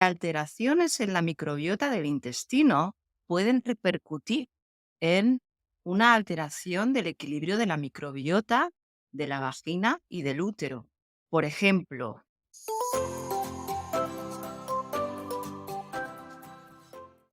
Alteraciones en la microbiota del intestino pueden repercutir en una alteración del equilibrio de la microbiota de la vagina y del útero. Por ejemplo,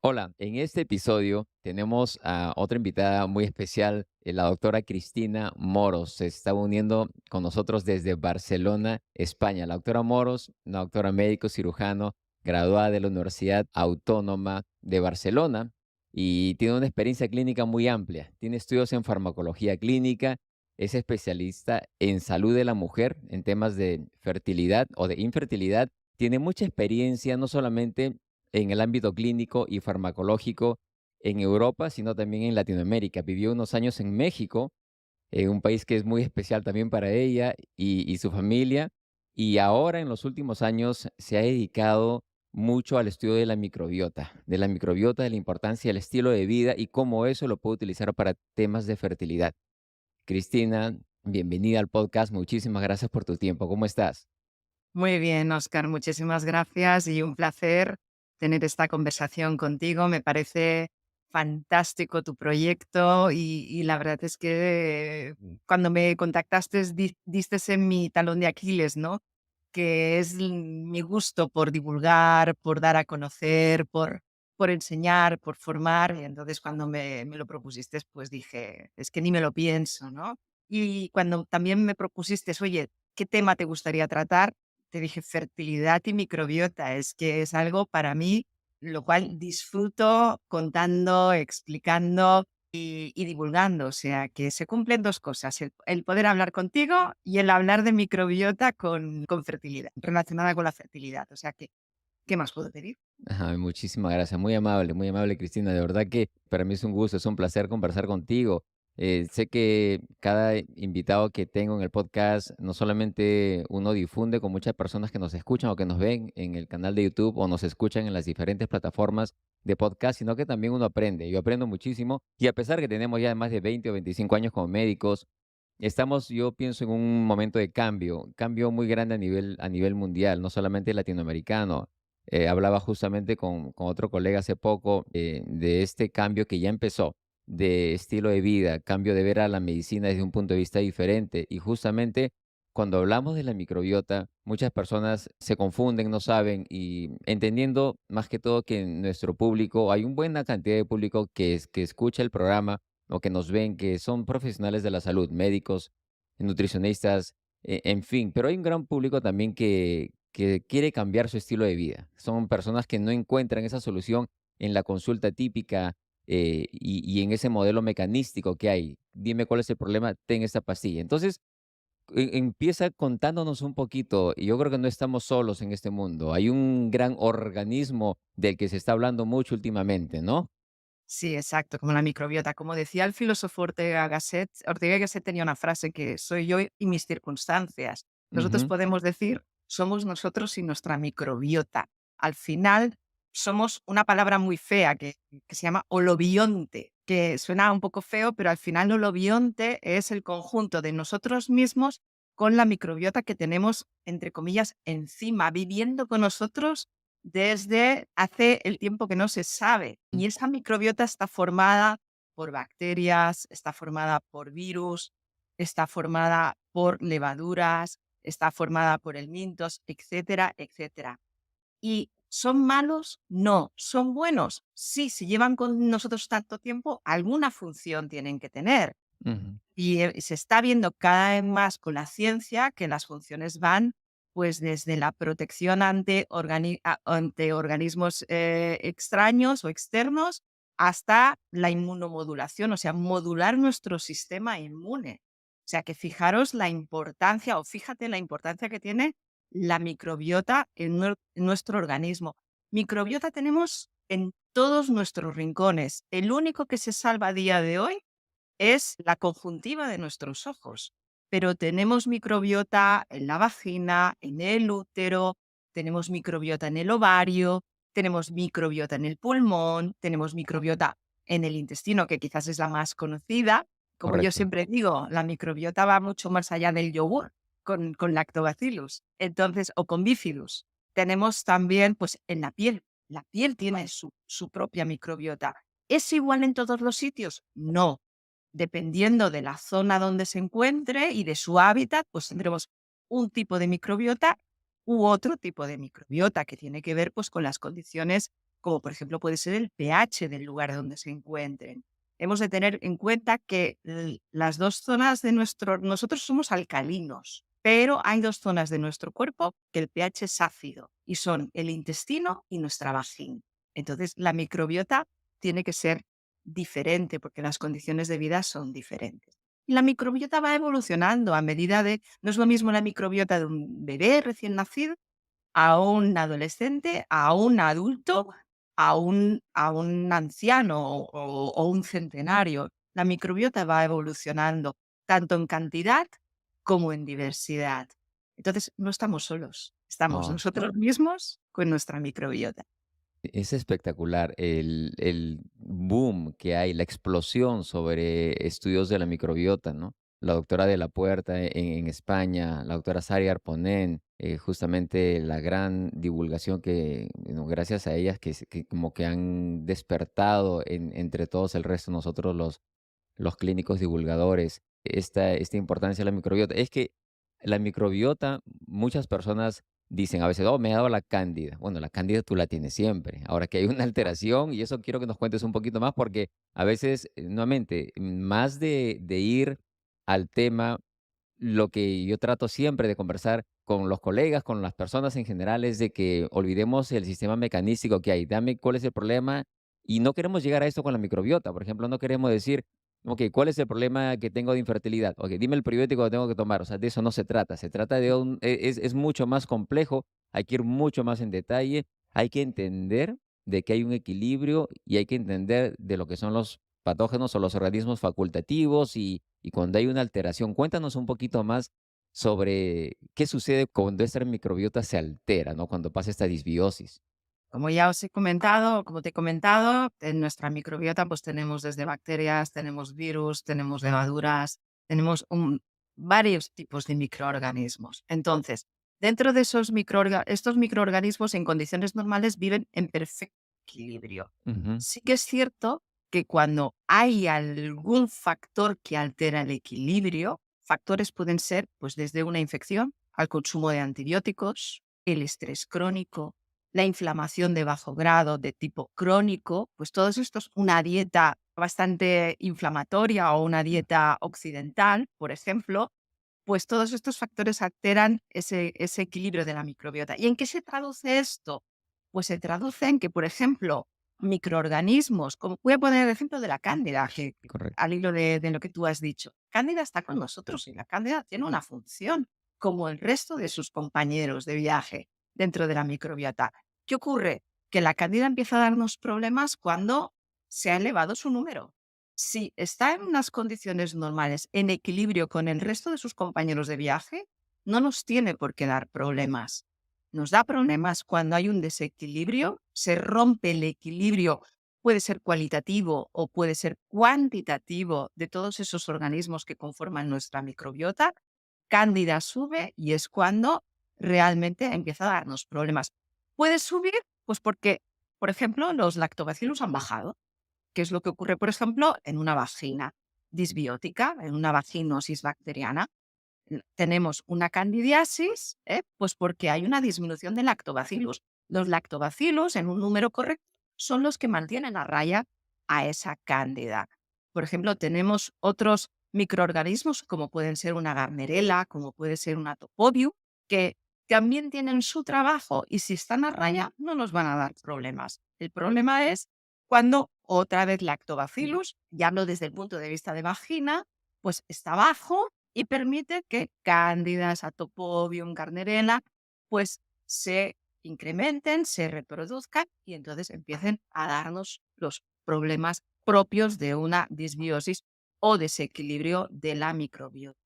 Hola, en este episodio tenemos a otra invitada muy especial, la doctora Cristina Moros. Se está uniendo con nosotros desde Barcelona, España. La doctora Moros, una doctora médico cirujano, graduada de la Universidad Autónoma de Barcelona y tiene una experiencia clínica muy amplia. Tiene estudios en farmacología clínica, es especialista en salud de la mujer, en temas de fertilidad o de infertilidad. Tiene mucha experiencia no solamente en el ámbito clínico y farmacológico en Europa, sino también en Latinoamérica. Vivió unos años en México, un país que es muy especial también para ella y su familia. Y ahora, en los últimos años, se ha dedicado mucho al estudio de la importancia del estilo de vida y cómo eso lo puede utilizar para temas de fertilidad. Cristina, bienvenida al podcast. Muchísimas gracias por tu tiempo. ¿Cómo estás? muy bien, Oscar, muchísimas gracias y un placer tener esta conversación contigo. Me parece fantástico tu proyecto y la verdad es que cuando me contactaste diste en mi talón de Aquiles, ¿no? Que es mi gusto por divulgar, por dar a conocer, por enseñar, por formar. Y entonces cuando me lo propusiste, pues dije, es que ni me lo pienso, ¿no? Y cuando también me propusiste, oye, ¿qué tema te gustaría tratar? Te dije fertilidad y microbiota. Es que es algo para mí, lo cual disfruto contando, explicando y divulgando. O sea, que se cumplen dos cosas, el poder hablar contigo y el hablar de microbiota con fertilidad, relacionada con la fertilidad. O sea, que, ¿qué más puedo pedir? Ajá, muchísimas gracias. Muy amable, Cristina. De verdad que para mí es un gusto, es un placer conversar contigo. Sé que cada invitado que tengo en el podcast, no solamente uno difunde con muchas personas que nos escuchan o que nos ven en el canal de YouTube o nos escuchan en las diferentes plataformas de podcast, sino que también uno aprende. Yo aprendo muchísimo y a pesar que tenemos ya más de 20 o 25 años como médicos, estamos, yo pienso, en un momento de cambio muy grande a nivel mundial, no solamente latinoamericano. Hablaba justamente con otro colega hace poco de este cambio que ya empezó, de estilo de vida, cambio de ver a la medicina desde un punto de vista diferente. Y justamente cuando hablamos de la microbiota, muchas personas se confunden, no saben, y entendiendo más que todo que en nuestro público hay una buena cantidad de público que escucha el programa o que nos ven, que son profesionales de la salud, médicos, nutricionistas, en fin, pero hay un gran público también que quiere cambiar su estilo de vida. Son personas que no encuentran esa solución en la consulta típica y en ese modelo mecanístico que hay. Dime cuál es el problema, ten esta pastilla. Entonces, empieza contándonos un poquito, y yo creo que no estamos solos en este mundo. Hay un gran organismo del que se está hablando mucho últimamente, ¿no? Sí, exacto, como la microbiota. Como decía el filósofo Ortega y Gasset tenía una frase que soy yo y mis circunstancias. Nosotros Ujú, podemos decir, somos nosotros y nuestra microbiota. Al final, somos una palabra muy fea que se llama holobionte, que suena un poco feo, pero al final holobionte es el conjunto de nosotros mismos con la microbiota que tenemos, entre comillas, encima, viviendo con nosotros desde hace el tiempo que no se sabe. mm, Y esa microbiota está formada por bacterias, está formada por virus, está formada por levaduras, está formada por helmintos, etcétera, etcétera. ¿Y son malos? No. ¿Son buenos? Sí, si llevan con nosotros tanto tiempo, alguna función tienen que tener. ujú. Y se está viendo cada vez más con la ciencia que las funciones van pues desde la protección ante organismos extraños o externos hasta la inmunomodulación, o sea, modular nuestro sistema inmune. O sea, que fijaros la importancia o fíjate la importancia que tiene la microbiota en nuestro organismo. Microbiota tenemos en todos nuestros rincones. El único que se salva a día de hoy es la conjuntiva de nuestros ojos, pero tenemos microbiota en la vagina, en el útero, tenemos microbiota en el ovario, tenemos microbiota en el pulmón, tenemos microbiota en el intestino, que quizás es la más conocida. Como yo Correcto. siempre digo, la microbiota va mucho más allá del yogur con lactobacillus, entonces, o con bifidus. tenemos también, pues en la piel. La piel tiene su propia microbiota. ¿Es igual en todos los sitios? No. Dependiendo de la zona donde se encuentre y de su hábitat, pues tendremos un tipo de microbiota u otro tipo de microbiota que tiene que ver pues con las condiciones, como por ejemplo puede ser el pH del lugar donde se encuentren. Hemos de tener en cuenta que las dos zonas de nosotros somos alcalinos, pero hay dos zonas de nuestro cuerpo que el pH es ácido y son el intestino y nuestra vagina. Entonces, la microbiota tiene que ser diferente porque las condiciones de vida son diferentes. La microbiota va evolucionando a medida de, no es lo mismo la microbiota de un bebé recién nacido, a un adolescente, a un adulto, a un anciano o un centenario. La microbiota va evolucionando tanto en cantidad como en diversidad. Entonces, no estamos solos, estamos Oh, nosotros mismos con nuestra microbiota. es espectacular el boom que hay, la explosión sobre estudios de la microbiota, ¿no? La doctora de la Puerta en España, la doctora Sari Arponén, justamente la gran divulgación que, bueno, gracias a ellas, que como que han despertado entre todos el resto, nosotros los clínicos divulgadores, esta importancia de la microbiota. Es que la microbiota, muchas personas dicen a veces, oh, me ha dado la cándida. Bueno, la cándida tú la tienes siempre. Ahora que hay una alteración, y eso quiero que nos cuentes un poquito más, porque a veces, nuevamente, más de ir al tema, lo que yo trato siempre de conversar con los colegas, con las personas en general, es de que olvidemos el sistema mecanístico que hay. Dame cuál es el problema. Y no queremos llegar a esto con la microbiota. Por ejemplo, no queremos decir, ok, ¿cuál es el problema que tengo de infertilidad? Ok, dime el probiótico que tengo que tomar. O sea, de eso no se trata. Se trata de es mucho más complejo. Hay que ir mucho más en detalle. Hay que entender de que hay un equilibrio y hay que entender de lo que son los patógenos o los organismos facultativos y cuando hay una alteración. Cuéntanos un poquito más sobre qué sucede cuando esta microbiota se altera, ¿no? Cuando pasa esta disbiosis. Como ya os he comentado, como te he comentado, en nuestra microbiota pues tenemos desde bacterias, tenemos virus, tenemos levaduras, tenemos varios tipos de microorganismos. Entonces, dentro de estos microorganismos en condiciones normales viven en perfecto equilibrio. Ujú, Sí que es cierto que cuando hay algún factor que altera el equilibrio, factores pueden ser pues desde una infección al consumo de antibióticos, el estrés crónico, la inflamación de bajo grado de tipo crónico, pues todos estos, una dieta bastante inflamatoria o una dieta occidental, por ejemplo, pues todos estos factores alteran ese equilibrio de la microbiota. ¿Y en qué se traduce esto? Pues se traduce en que, por ejemplo, microorganismos, como voy a poner el ejemplo de la cándida, que correcto. al hilo de lo que tú has dicho. Cándida está con nosotros y la cándida tiene una función, como el resto de sus compañeros de viaje dentro de la microbiota. ¿Qué ocurre? Que la cándida empieza a darnos problemas cuando se ha elevado su número. Si está en unas condiciones normales, en equilibrio con el resto de sus compañeros de viaje, no nos tiene por qué dar problemas. Nos da problemas cuando hay un desequilibrio, se rompe el equilibrio, puede ser cualitativo o puede ser cuantitativo de todos esos organismos que conforman nuestra microbiota. Cándida sube y es cuando realmente empieza a darnos problemas. Puede subir, pues porque, por ejemplo, los lactobacilos han bajado, que es lo que ocurre, por ejemplo, en una vagina disbiótica, en una vaginosis bacteriana. Tenemos una candidiasis, pues porque hay una disminución de lactobacillus. Los lactobacillus, en un número correcto, son los que mantienen a raya a esa cándida. Por ejemplo, tenemos otros microorganismos, como pueden ser una Gardnerella, como puede ser una Topodium, que también tienen su trabajo y si están a raya no nos van a dar problemas. El problema es cuando otra vez Lactobacillus, ya hablo desde el punto de vista de vagina, pues está bajo y permite que Cándidas, Atopobium, Gardnerella, pues se incrementen, se reproduzcan y entonces empiecen a darnos los problemas propios de una disbiosis o desequilibrio de la microbiota.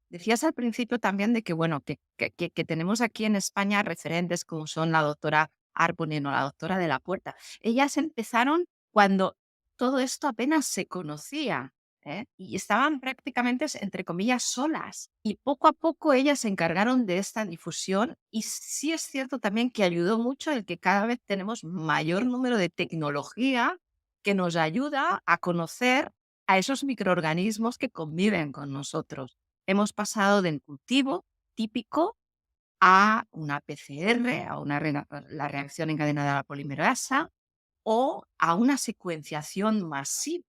Decías al principio también de que, bueno, que tenemos aquí en España referentes como son la doctora Arponen o la doctora de la Puerta. Ellas empezaron cuando todo esto apenas se conocía. ¿eh? Y estaban prácticamente, entre comillas, solas. Y poco a poco ellas se encargaron de esta difusión y sí es cierto también que ayudó mucho el que cada vez tenemos mayor número de tecnología que nos ayuda a conocer a esos microorganismos que conviven con nosotros. Hemos pasado del cultivo típico a una PCR, a la reacción en cadena de la polimerasa, o a una secuenciación masiva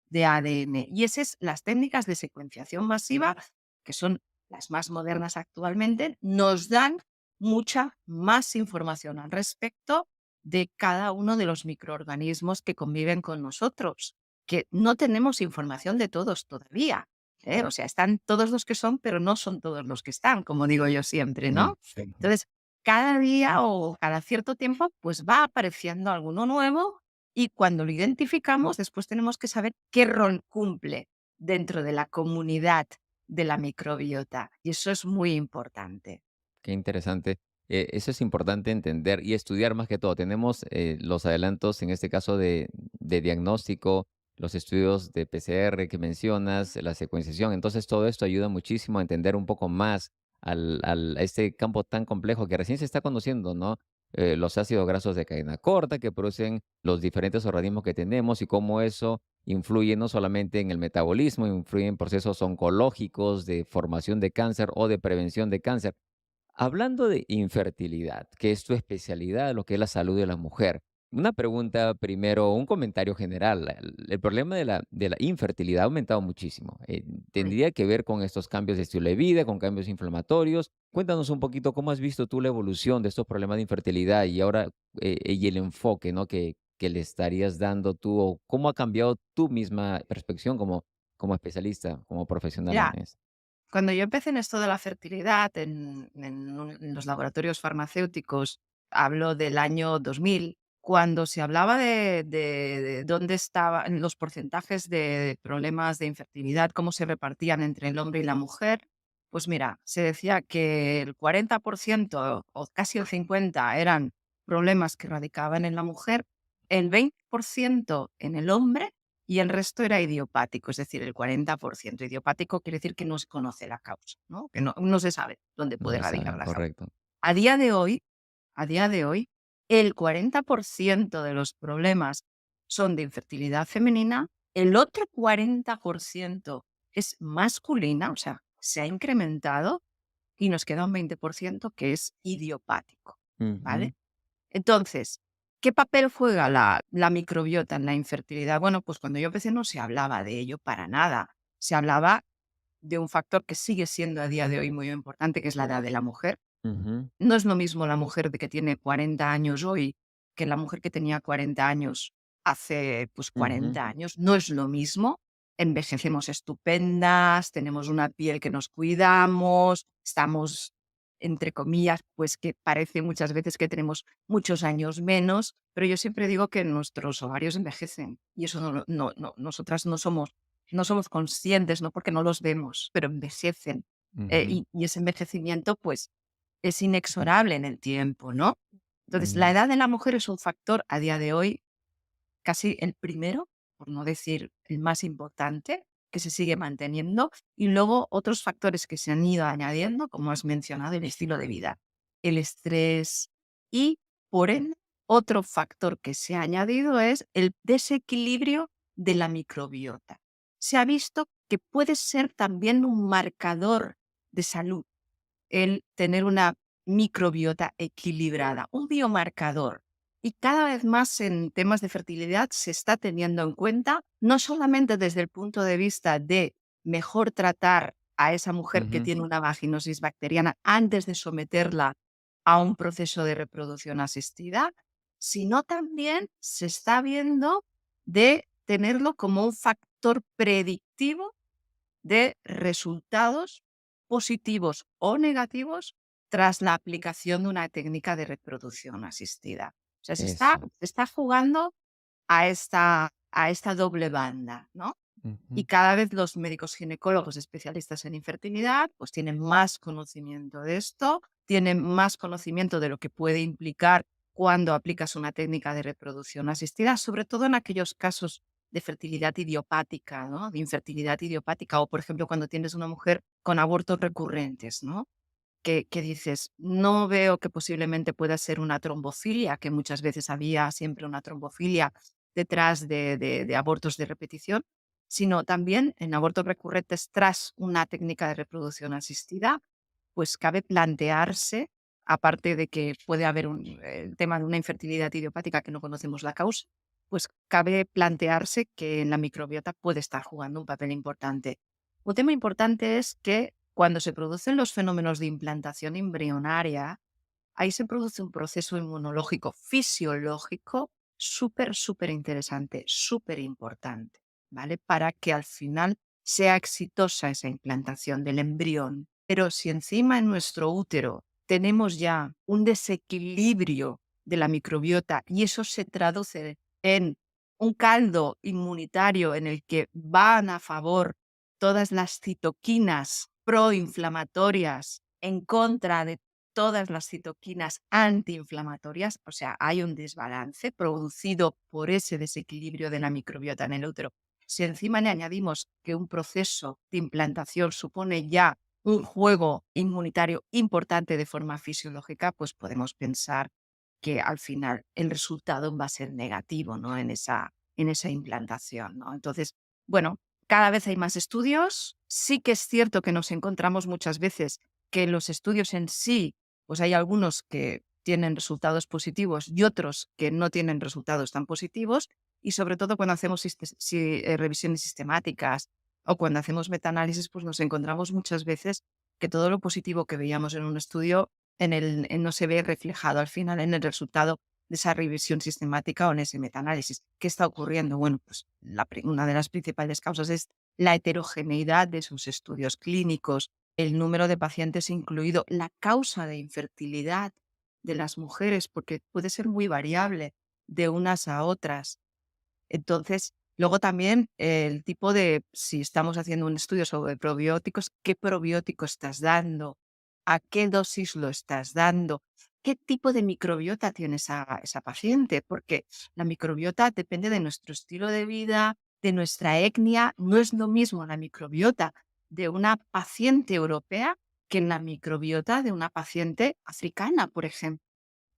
de ADN. Y esas las técnicas de secuenciación masiva, que son las más modernas actualmente, nos dan mucha más información al respecto de cada uno de los microorganismos que conviven con nosotros, que no tenemos información de todos todavía. O sea, están todos los que son, pero no son todos los que están, como digo yo siempre, Mm, ¿no? Entonces, cada día o cada cierto tiempo, pues va apareciendo alguno nuevo y cuando lo identificamos, después tenemos que saber qué rol cumple dentro de la comunidad de la microbiota. Y eso es muy importante. qué interesante. Eso es importante entender y estudiar más que todo. Tenemos los adelantos, en este caso de diagnóstico, los estudios de PCR que mencionas, la secuenciación. Entonces, todo esto ayuda muchísimo a entender un poco más a este campo tan complejo que recién se está conociendo, ¿no? Los ácidos grasos de cadena corta que producen los diferentes organismos que tenemos y cómo eso influye no solamente en el metabolismo, influye en procesos oncológicos de formación de cáncer o de prevención de cáncer. Hablando de infertilidad, que es tu especialidad, lo que es la salud de la mujer. Una pregunta primero, un comentario general. El problema de la infertilidad ha aumentado muchísimo. Ay, ¿Tendría que ver con estos cambios de estilo de vida, con cambios inflamatorios? Cuéntanos un poquito cómo has visto tú la evolución de estos problemas de infertilidad y ahora y el enfoque, ¿no? Que le estarías dando tú o cómo ha cambiado tu misma perspectiva como especialista, como profesional en mira, esto. cuando yo empecé en esto de la fertilidad en los laboratorios farmacéuticos, hablo del año 2000, cuando se hablaba de dónde estaban los porcentajes de problemas de infertilidad, cómo se repartían entre el hombre y la mujer, pues mira, se decía que el 40% o casi el 50% eran problemas que radicaban en la mujer, el 20% en el hombre y el resto era idiopático, es decir, el 40%. Idiopático quiere decir que no se conoce la causa, ¿no? Que no se sabe dónde No puede se radicar sabe, la causa. correcto. A día de hoy, a día de hoy, el 40% de los problemas son de infertilidad femenina, el otro 40% es masculina, o sea, se ha incrementado y nos queda un 20% que es idiopático, Ujú, ¿vale? Entonces, ¿qué papel juega la microbiota en la infertilidad? Bueno, pues cuando yo empecé no se hablaba de ello para nada. Se hablaba de un factor que sigue siendo a día de hoy muy importante, que es la edad de la mujer. ujú, No es lo mismo la mujer de que tiene 40 años hoy que la mujer que tenía 40 años hace pues ujú. 40 años. No es lo mismo. Envejecemos estupendas, tenemos una piel que nos cuidamos, estamos, entre comillas, pues que parece muchas veces que tenemos muchos años menos, pero yo siempre digo que nuestros ovarios envejecen y eso nosotras no somos conscientes, no porque no los vemos, pero envejecen. Ujú, Y ese envejecimiento, pues es inexorable en el tiempo, ¿no? Entonces, la mm, edad de la mujer es un factor a día de hoy casi el primero, por no decir el más importante, que se sigue manteniendo, y luego otros factores que se han ido añadiendo, como has mencionado, el estilo de vida, el estrés y, por ende, otro factor que se ha añadido es el desequilibrio de la microbiota. Se ha visto que puede ser también un marcador de salud el tener una microbiota equilibrada, un biomarcador. Y cada vez más en temas de fertilidad se está teniendo en cuenta, no solamente desde el punto de vista de mejor tratar a esa mujer que ujú. tiene una vaginosis bacteriana antes de someterla a un proceso de reproducción asistida, sino también se está viendo de tenerlo como un factor predictivo de resultados positivos o negativos tras la aplicación de una técnica de reproducción asistida. O sea, Eso. se está jugando a esta doble banda, ¿no? Y Ujú, cada vez los médicos ginecólogos especialistas en infertilidad pues tienen más conocimiento de esto, tienen más conocimiento de lo que puede implicar cuando aplicas una técnica de reproducción asistida, sobre todo en aquellos casos de fertilidad idiopática, ¿no? De infertilidad idiopática, o por ejemplo, cuando tienes una mujer con abortos recurrentes, ¿no? Que dices, no veo que posiblemente pueda ser una trombofilia, que muchas veces había siempre una trombofilia detrás de abortos de repetición, sino también en abortos recurrentes tras una técnica de reproducción asistida, pues cabe plantearse, aparte de que puede haber el tema de una infertilidad idiopática que no conocemos la causa, pues cabe plantearse que en la microbiota puede estar jugando un papel importante. Un tema importante es que cuando se producen los fenómenos de implantación embrionaria, ahí se produce un proceso inmunológico fisiológico súper, súper interesante, súper importante, ¿vale? Para que al final sea exitosa esa implantación del embrión. Pero si encima en nuestro útero tenemos ya un desequilibrio de la microbiota y eso se traduce en un caldo inmunitario en el que van a favor todas las citoquinas proinflamatorias en contra de todas las citoquinas antiinflamatorias, o sea, hay un desbalance producido por ese desequilibrio de la microbiota en el útero. Si encima le añadimos que un proceso de implantación supone ya un juego inmunitario importante de forma fisiológica, pues podemos pensar que al final el resultado va a ser negativo, ¿no? En esa implantación, ¿no? Entonces, bueno, cada vez hay más estudios. Sí que es cierto que nos encontramos muchas veces que los estudios en sí, pues hay algunos que tienen resultados positivos y otros que no tienen resultados tan positivos. Y sobre todo cuando hacemos revisiones sistemáticas o cuando hacemos metaanálisis, pues nos encontramos muchas veces que todo lo positivo que veíamos en un estudio no se ve reflejado al final en el resultado de esa revisión sistemática o en ese metaanálisis. ¿Qué está ocurriendo? Bueno, pues una de las principales causas es la heterogeneidad de sus estudios clínicos, el número de pacientes incluido, la causa de infertilidad de las mujeres, porque puede ser muy variable de unas a otras. Entonces, luego también el tipo de, si estamos haciendo un estudio sobre probióticos, ¿qué probiótico estás dando? ¿A qué dosis lo estás dando? ¿Qué tipo de microbiota tiene esa paciente? Porque la microbiota depende de nuestro estilo de vida, de nuestra etnia. No es lo mismo la microbiota de una paciente europea que la microbiota de una paciente africana, por ejemplo.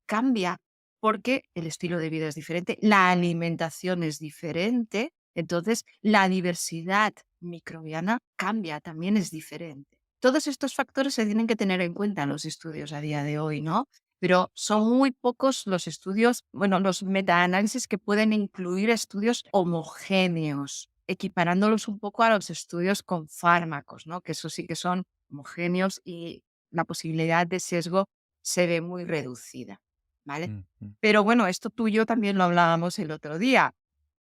Cambia porque el estilo de vida es diferente, la alimentación es diferente, entonces la diversidad microbiana cambia, también es diferente. Todos estos factores se tienen que tener en cuenta en los estudios a día de hoy, ¿no? Pero son muy pocos los estudios, bueno, los metaanálisis que pueden incluir estudios homogéneos, equiparándolos un poco a los estudios con fármacos, ¿no? Que eso sí que son homogéneos y la posibilidad de sesgo se ve muy reducida. ¿Vale? Ujú. Pero bueno, esto tú y yo también lo hablábamos el otro día.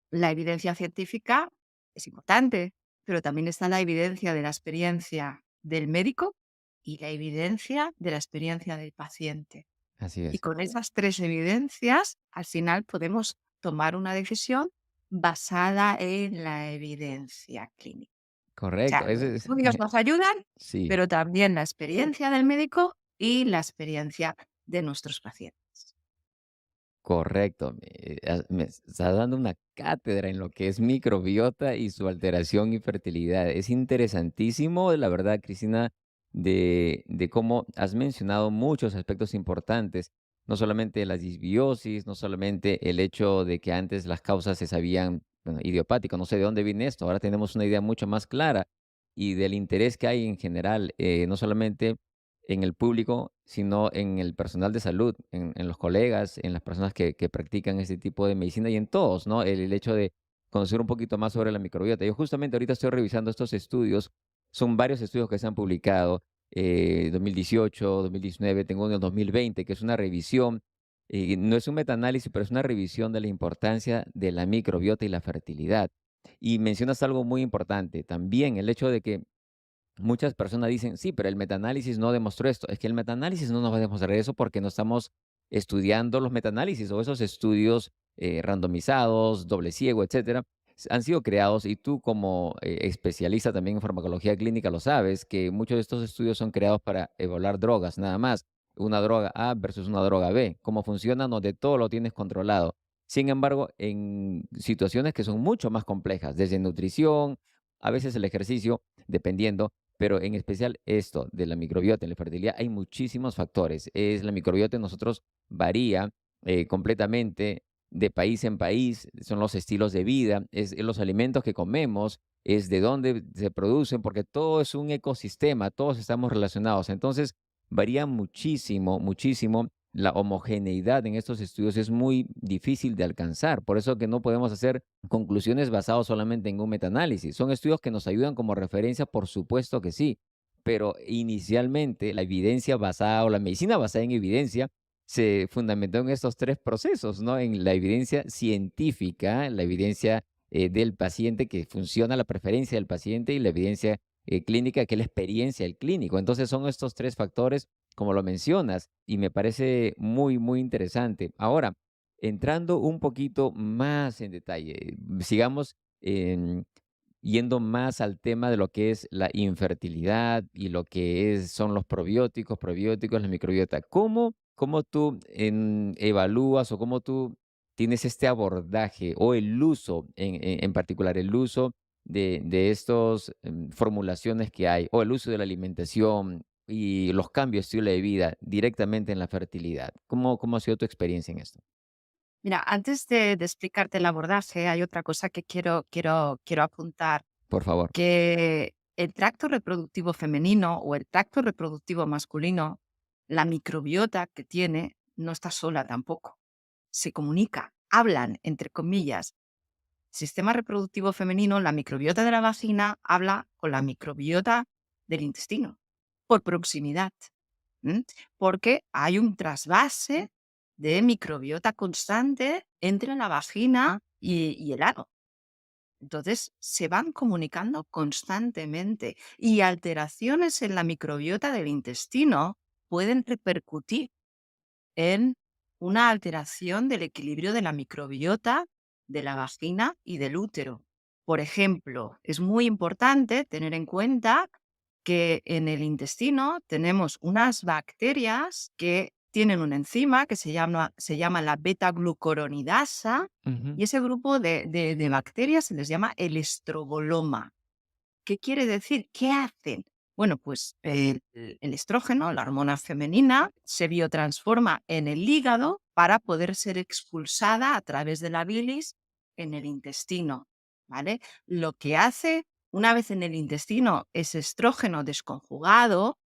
La evidencia científica es importante, pero también está la evidencia de la experiencia del médico y la evidencia de la experiencia del paciente. Así Y es. con esas tres evidencias, al final podemos tomar una decisión basada en la evidencia clínica. O sea, Correcto. los Ese es estudios nos ayudan, sí. pero también la experiencia del médico y la experiencia de nuestros pacientes. Correcto. Me estás dando una cátedra en lo que es microbiota y su alteración y fertilidad. Es interesantísimo, la verdad, Cristina, de cómo has mencionado muchos aspectos importantes, no solamente la disbiosis, no solamente el hecho de que antes las causas se sabían, bueno, idiopático, no sé de dónde viene esto, ahora tenemos una idea mucho más clara y del interés que hay en general, no solamente en el público, sino en el personal de salud, en los colegas, en las personas que practican este tipo de medicina y en todos, ¿no? El hecho de conocer un poquito más sobre la microbiota. Yo justamente ahorita estoy revisando estos estudios, son varios estudios que se han publicado, 2018, 2019, tengo uno en 2020, que es una revisión, no es un metaanálisis, pero es una revisión de la importancia de la microbiota y la fertilidad. Y mencionas algo muy importante, también el hecho de que muchas personas dicen, sí, pero el metaanálisis no demostró esto. Es que el metaanálisis no nos va a demostrar eso porque no estamos estudiando los metaanálisis o esos estudios randomizados, doble ciego, etcétera. Han sido creados y tú como especialista también en farmacología clínica lo sabes, que muchos de estos estudios son creados para evaluar drogas, nada más. Una droga A versus una droga B. Cómo funcionan, donde todo lo tienes controlado. Sin embargo, en situaciones que son mucho más complejas, desde nutrición, a veces el ejercicio, dependiendo, pero en especial esto de la microbiota en la fertilidad, hay muchísimos factores. Es la microbiota en nosotros varía completamente de país en país, son los estilos de vida, es los alimentos que comemos, es de dónde se producen, porque todo es un ecosistema, todos estamos relacionados. Entonces, varía muchísimo, muchísimo. La homogeneidad en estos estudios es muy difícil de alcanzar. Por eso que no podemos hacer conclusiones basadas solamente en un metaanálisis. Son estudios que nos ayudan como referencia, por supuesto que sí. Pero inicialmente la evidencia basada o la medicina basada en evidencia se fundamentó en estos tres procesos, ¿no? En la evidencia científica, la evidencia del paciente que funciona, la preferencia del paciente y la evidencia clínica, que es la experiencia del clínico. Entonces son estos tres factores, como lo mencionas, y me parece muy, muy interesante. Ahora, entrando un poquito más en detalle, sigamos yendo más al tema de lo que es la infertilidad y lo que son los probióticos, probióticos, la microbiota. ¿Cómo tú evalúas o cómo tú tienes este abordaje o el uso, en particular, el uso de estos formulaciones que hay o el uso de la alimentación y los cambios de estilo de vida directamente en la fertilidad? ¿Cómo ha sido tu experiencia en esto? Mira, antes de explicarte el abordaje, hay otra cosa que quiero apuntar, Por favor. que el tracto reproductivo femenino o el tracto reproductivo masculino, la microbiota que tiene, no está sola tampoco. Se comunica, hablan, entre comillas. Sistema reproductivo femenino, la microbiota de la vagina habla con la microbiota del intestino, por proximidad. ¿M? Porque hay un trasvase de microbiota constante entre la vagina y el ano. Entonces, se van comunicando constantemente y alteraciones en la microbiota del intestino pueden repercutir en una alteración del equilibrio de la microbiota de la vagina y del útero. Por ejemplo, es muy importante tener en cuenta que en el intestino tenemos unas bacterias que tienen una enzima que se llama la beta-glucuronidasa, Ujú. y ese grupo de bacterias se les llama el estroboloma. ¿Qué quiere decir? ¿Qué hacen? Bueno, pues el estrógeno, la hormona femenina, se biotransforma en el hígado para poder ser expulsada a través de la bilis en el intestino, ¿vale? Lo que hace, una vez en el intestino, ese estrógeno desconjugado,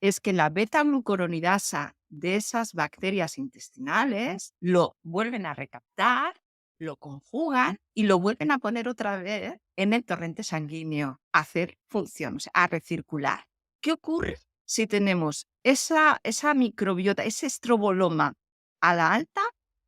es que la beta-glucuronidasa de esas bacterias intestinales lo vuelven a recaptar, lo conjugan y lo vuelven a poner otra vez en el torrente sanguíneo, a hacer función, o sea, a recircular. ¿Qué ocurre si tenemos esa microbiota, ese estroboloma a la alta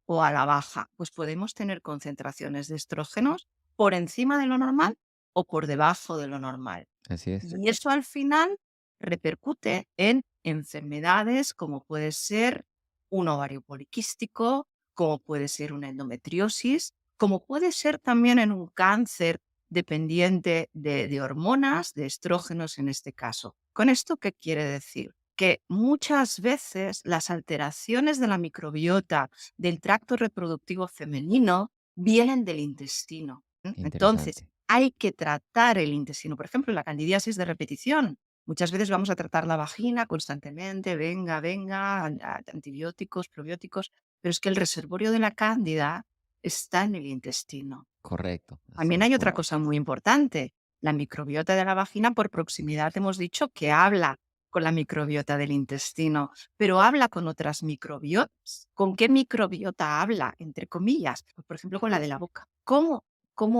o a la baja? Pues podemos tener concentraciones de estrógenos por encima de lo normal o por debajo de lo normal. Así es. Y eso al final repercute en enfermedades como puede ser un ovario poliquístico, como puede ser una endometriosis, como puede ser también en un cáncer dependiente de hormonas, de estrógenos en este caso. ¿Con esto qué quiere decir? Que muchas veces las alteraciones de la microbiota del tracto reproductivo femenino vienen del intestino. Entonces, Interesante. hay que tratar el intestino. Por ejemplo, la candidiasis de repetición. Muchas veces vamos a tratar la vagina constantemente, venga, venga, antibióticos, probióticos, pero es que el reservorio de la cándida está en el intestino. Correcto. Así También es. hay otra Wow. cosa muy importante. La microbiota de la vagina, por proximidad, hemos dicho que habla con la microbiota del intestino, pero habla con otras microbiotas. ¿Con qué microbiota habla? Entre comillas, pues, por ejemplo, con la de la boca. ¿Cómo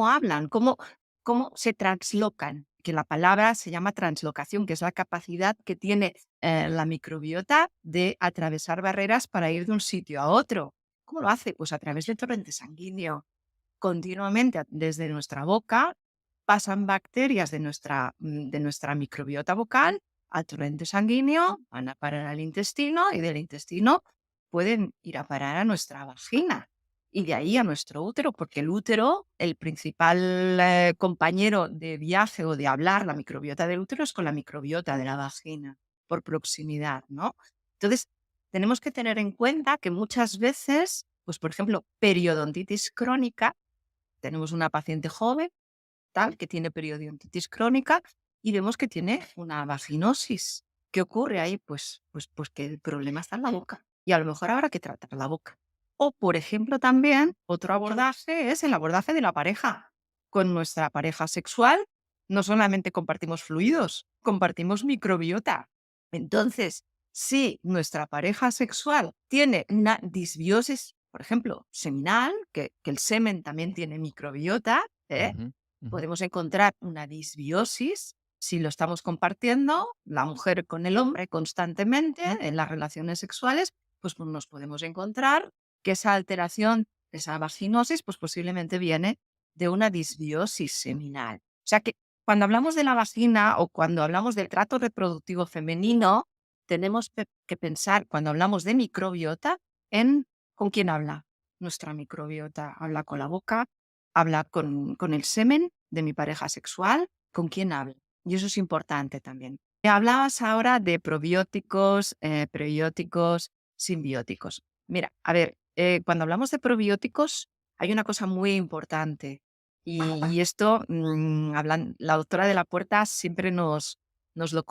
hablan? ¿Cómo se translocan? Que la palabra se llama translocación, que es la capacidad que tiene la microbiota de atravesar barreras para ir de un sitio a otro. ¿Cómo lo hace? Pues a través del torrente sanguíneo. Continuamente desde nuestra boca pasan bacterias de nuestra microbiota vocal al torrente sanguíneo, van a parar al intestino y del intestino pueden ir a parar a nuestra vagina y de ahí a nuestro útero, porque el útero, el principal compañero de viaje o de hablar, la microbiota del útero es con la microbiota de la vagina, por proximidad, ¿no? Entonces, tenemos que tener en cuenta que muchas veces pues por ejemplo, periodontitis crónica. Tenemos una paciente joven, tal, que tiene periodontitis crónica y vemos que tiene una vaginosis. ¿Qué ocurre ahí? Pues que el problema está en la boca y a lo mejor habrá que tratar la boca. O, por ejemplo, también otro abordaje es el abordaje de la pareja. Con nuestra pareja sexual no solamente compartimos fluidos, compartimos microbiota. Entonces, si nuestra pareja sexual tiene una disbiosis, por ejemplo, seminal, que el semen también tiene microbiota, Ujú, ujú, podemos encontrar una disbiosis si lo estamos compartiendo, la mujer con el hombre constantemente en las relaciones sexuales, pues nos podemos encontrar que esa alteración, esa vaginosis, pues posiblemente viene de una disbiosis seminal. O sea que cuando hablamos de la vagina o cuando hablamos del trato reproductivo femenino, tenemos que pensar, cuando hablamos de microbiota, en con quién habla. Nuestra microbiota habla con la boca, habla con el semen de mi pareja sexual, con quién habla. Y eso es importante también. Hablabas ahora de probióticos, prebióticos, simbióticos. Mira, a ver, cuando hablamos de probióticos, hay una cosa muy importante. Y esto, la doctora de la Puerta siempre nos lo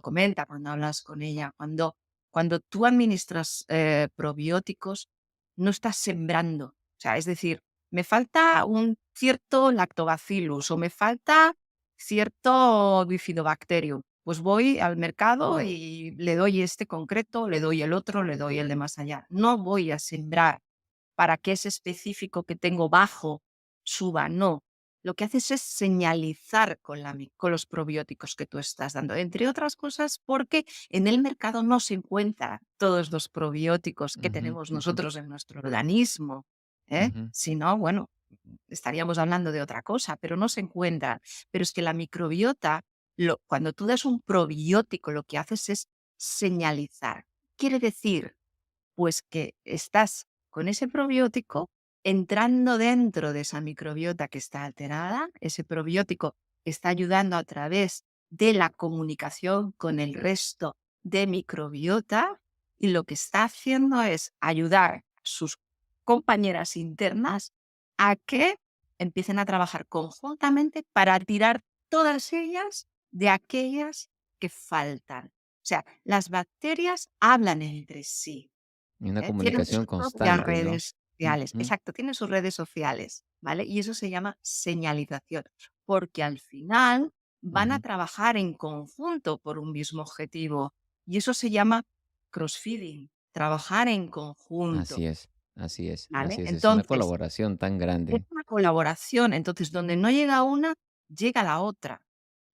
comenta cuando hablas con ella. Cuando tú administras probióticos, no estás sembrando. O sea, es decir, me falta un cierto lactobacillus o me falta cierto bifidobacterium. Pues voy al mercado y le doy este concreto, le doy el otro, le doy el de más allá. No voy a sembrar para que ese específico que tengo bajo suba, no. Lo que haces es señalizar con los probióticos que tú estás dando, entre otras cosas porque en el mercado no se encuentran todos los probióticos que ujú, tenemos ujú, nosotros en nuestro organismo. ujú, Si no, bueno, estaríamos hablando de otra cosa, pero no se encuentran. Pero es que la microbiota, cuando tú das un probiótico, lo que haces es señalizar. Quiere decir pues que estás con ese probiótico entrando dentro de esa microbiota que está alterada. Ese probiótico está ayudando a través de la comunicación con el resto de microbiota y lo que está haciendo es ayudar a sus compañeras internas a que empiecen a trabajar conjuntamente para tirar todas ellas de aquellas que faltan. O sea, las bacterias hablan entre sí. y una Tienen comunicación sus propias constante, ¿no? redes sociales. Ujú, Exacto, tienen sus redes sociales, ¿vale? Y eso se llama señalización, porque al final van a ujú. trabajar en conjunto por un mismo objetivo. Y eso se llama crossfeeding, trabajar en conjunto, Así es, así es, ¿vale? así es. Es una Entonces, colaboración tan es grande. una colaboración. Entonces, donde no llega una, llega la otra.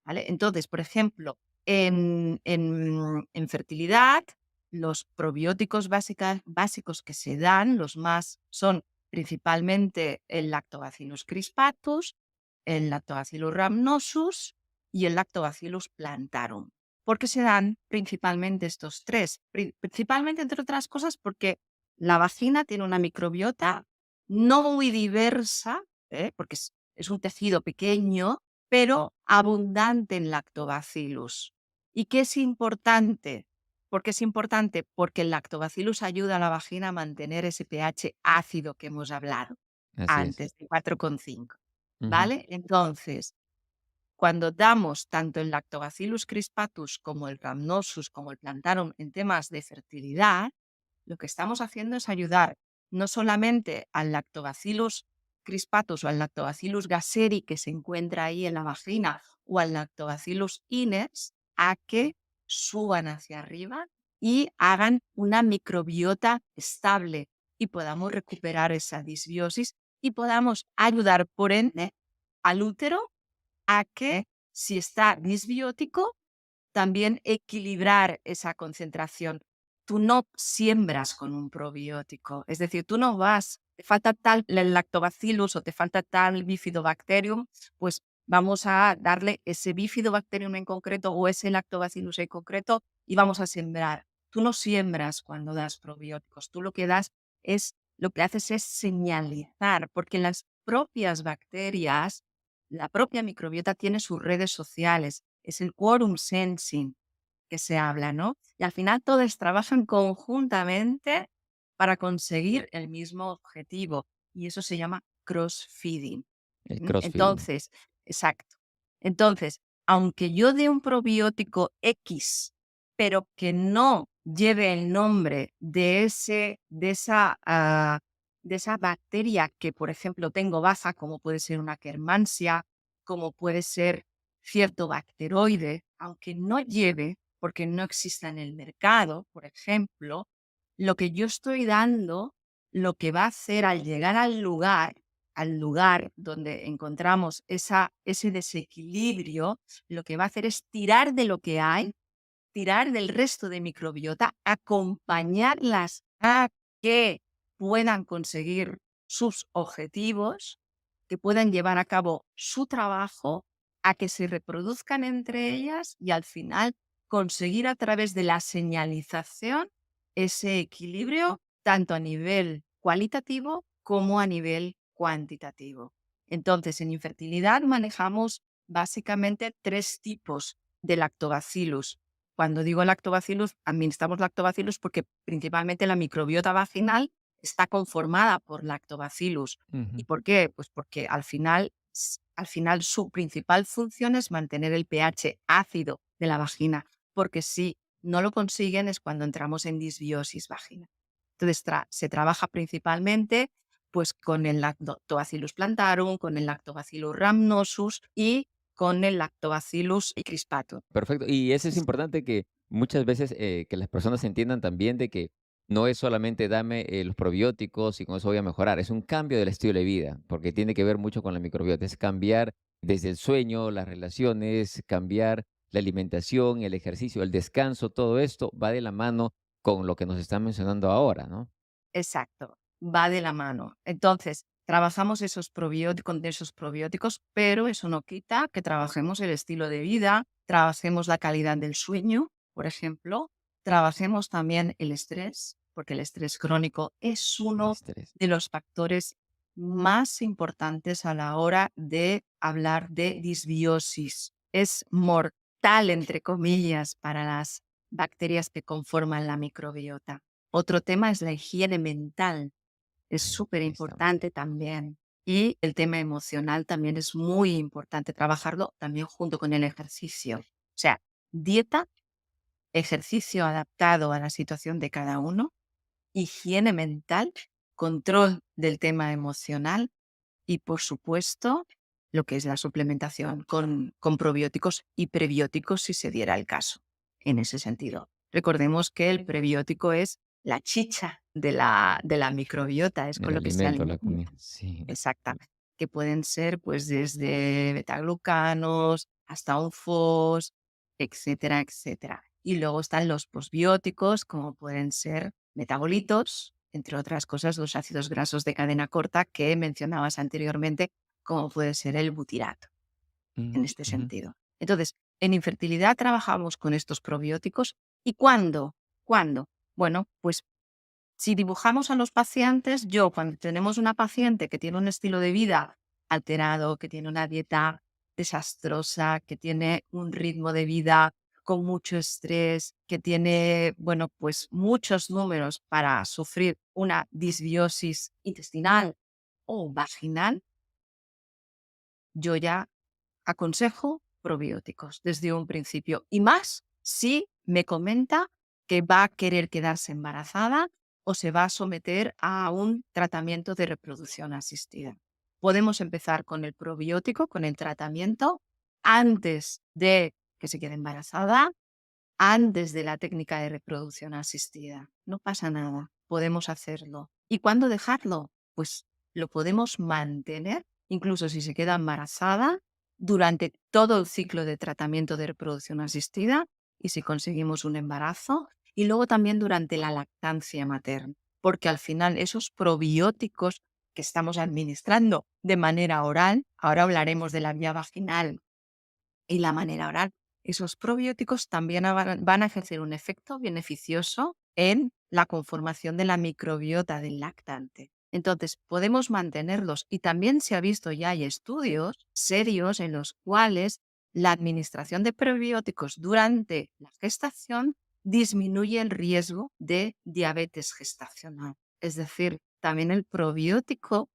¿Vale? Entonces, por ejemplo, en fertilidad, los probióticos básicos que se dan, los más son principalmente el Lactobacillus crispatus, el Lactobacillus rhamnosus y el Lactobacillus plantarum. ¿Por qué se dan principalmente estos tres? Principalmente, entre otras cosas, porque la vagina tiene una microbiota no muy diversa, porque es un tejido pequeño, pero abundante en lactobacillus. ¿Y qué es importante? ¿Por qué es importante? Porque el lactobacillus ayuda a la vagina a mantener ese pH ácido que hemos hablado Así es. antes, de 4,5. Ujú, ¿Vale? Entonces, cuando damos tanto el Lactobacillus crispatus como el Rhamnosus como el Plantarum en temas de fertilidad, lo que estamos haciendo es ayudar no solamente al Lactobacillus crispatus o al Lactobacillus gasseri que se encuentra ahí en la vagina o al Lactobacillus iners a que suban hacia arriba y hagan una microbiota estable y podamos recuperar esa disbiosis y podamos ayudar, por ende, al útero a que, si está disbiótico, también equilibrar esa concentración. Tú no siembras con un probiótico, es decir, tú no vas, te falta tal el lactobacillus o te falta tal bifidobacterium, pues vamos a darle ese bifidobacterium en concreto o ese lactobacillus en concreto y vamos a sembrar. Tú no siembras cuando das probióticos, tú lo que das es, lo que haces es señalizar, porque las propias bacterias, la propia microbiota tiene sus redes sociales, es el quorum sensing que se habla, ¿no? Y al final todos trabajan conjuntamente para conseguir el mismo objetivo. Y eso se llama cross-feeding. El ¿M? crossfeeding. Entonces, exacto. Entonces, aunque yo dé un probiótico X, pero que no lleve el nombre de esa bacteria que, por ejemplo, tengo baja, como puede ser una Kermansia, como puede ser cierto bacteroide, aunque no lleve, porque no exista en el mercado, por ejemplo, lo que yo estoy dando, lo que va a hacer al llegar al lugar donde encontramos ese desequilibrio, lo que va a hacer es tirar de lo que hay, tirar del resto de microbiota, acompañarlas a que puedan conseguir sus objetivos, que puedan llevar a cabo su trabajo, a que se reproduzcan entre ellas y al final conseguir a través de la señalización ese equilibrio tanto a nivel cualitativo como a nivel cuantitativo. Entonces, en infertilidad manejamos básicamente 3 tipos de lactobacillus. Cuando digo lactobacillus, administramos lactobacillus porque principalmente la microbiota vaginal está conformada por lactobacillus. ¿Y Ujú. por qué? Pues porque al final su principal función es mantener el pH ácido de la vagina, porque si no lo consiguen es cuando entramos en disbiosis vaginal. Entonces se trabaja principalmente pues con el Lactobacillus plantarum, con el Lactobacillus rhamnosus y con el Lactobacillus crispatum. Perfecto. Y eso es importante que muchas veces que las personas entiendan también de que no es solamente dame los probióticos y con eso voy a mejorar, es un cambio del estilo de vida, porque tiene que ver mucho con la microbiota, es cambiar desde el sueño, las relaciones, cambiar la alimentación, el ejercicio, el descanso, todo esto va de la mano con lo que nos están mencionando ahora, ¿no? Exacto, va de la mano. Entonces, trabajamos con esos probióticos, pero eso no quita que trabajemos el estilo de vida, trabajemos la calidad del sueño, por ejemplo, trabajemos también el estrés, porque el estrés crónico es El uno estrés. de los factores más importantes a la hora de hablar de disbiosis. Es mortal, entre comillas, para las bacterias que conforman la microbiota. Otro tema es la higiene mental, es súper Ahí estamos. importante también. Y el tema emocional también es muy importante trabajarlo también junto con el ejercicio. O sea, dieta, ejercicio adaptado a la situación de cada uno, higiene mental, control del tema emocional y, por supuesto, lo que es la suplementación con probióticos y prebióticos si se diera el caso, en ese sentido. Recordemos que el prebiótico es la chicha de la microbiota, es con El lo que se alimento, la alimenta. comida. Sí. Exactamente. Que pueden ser pues desde betaglucanos hasta un FOS, etcétera, etcétera. Y luego están los posbióticos, como pueden ser metabolitos, entre otras cosas, los ácidos grasos de cadena corta que mencionabas anteriormente, como puede ser el butirato, Mm, en este ujú. sentido. Entonces, en infertilidad trabajamos con estos probióticos. ¿Y cuándo? ¿Cuándo? Bueno, pues si dibujamos a los pacientes, cuando tenemos una paciente que tiene un estilo de vida alterado, que tiene una dieta desastrosa, que tiene un ritmo de vida con mucho estrés, que tiene, bueno, pues muchos números para sufrir una disbiosis intestinal o vaginal, yo ya aconsejo probióticos desde un principio. Y más si me comenta que va a querer quedarse embarazada o se va a someter a un tratamiento de reproducción asistida. Podemos empezar con el probiótico, con el tratamiento, antes de que se quede embarazada, antes de la técnica de reproducción asistida. No pasa nada, podemos hacerlo. ¿Y cuándo dejarlo? Pues lo podemos mantener, incluso si se queda embarazada, durante todo el ciclo de tratamiento de reproducción asistida y si conseguimos un embarazo, y luego también durante la lactancia materna, porque al final esos probióticos que estamos administrando de manera oral, ahora hablaremos de la vía vaginal y la manera oral, esos probióticos también van a ejercer un efecto beneficioso en la conformación de la microbiota del lactante. Entonces, podemos mantenerlos y también se ha visto ya hay estudios serios en los cuales la administración de probióticos durante la gestación disminuye el riesgo de diabetes gestacional. Es decir, también el probiótico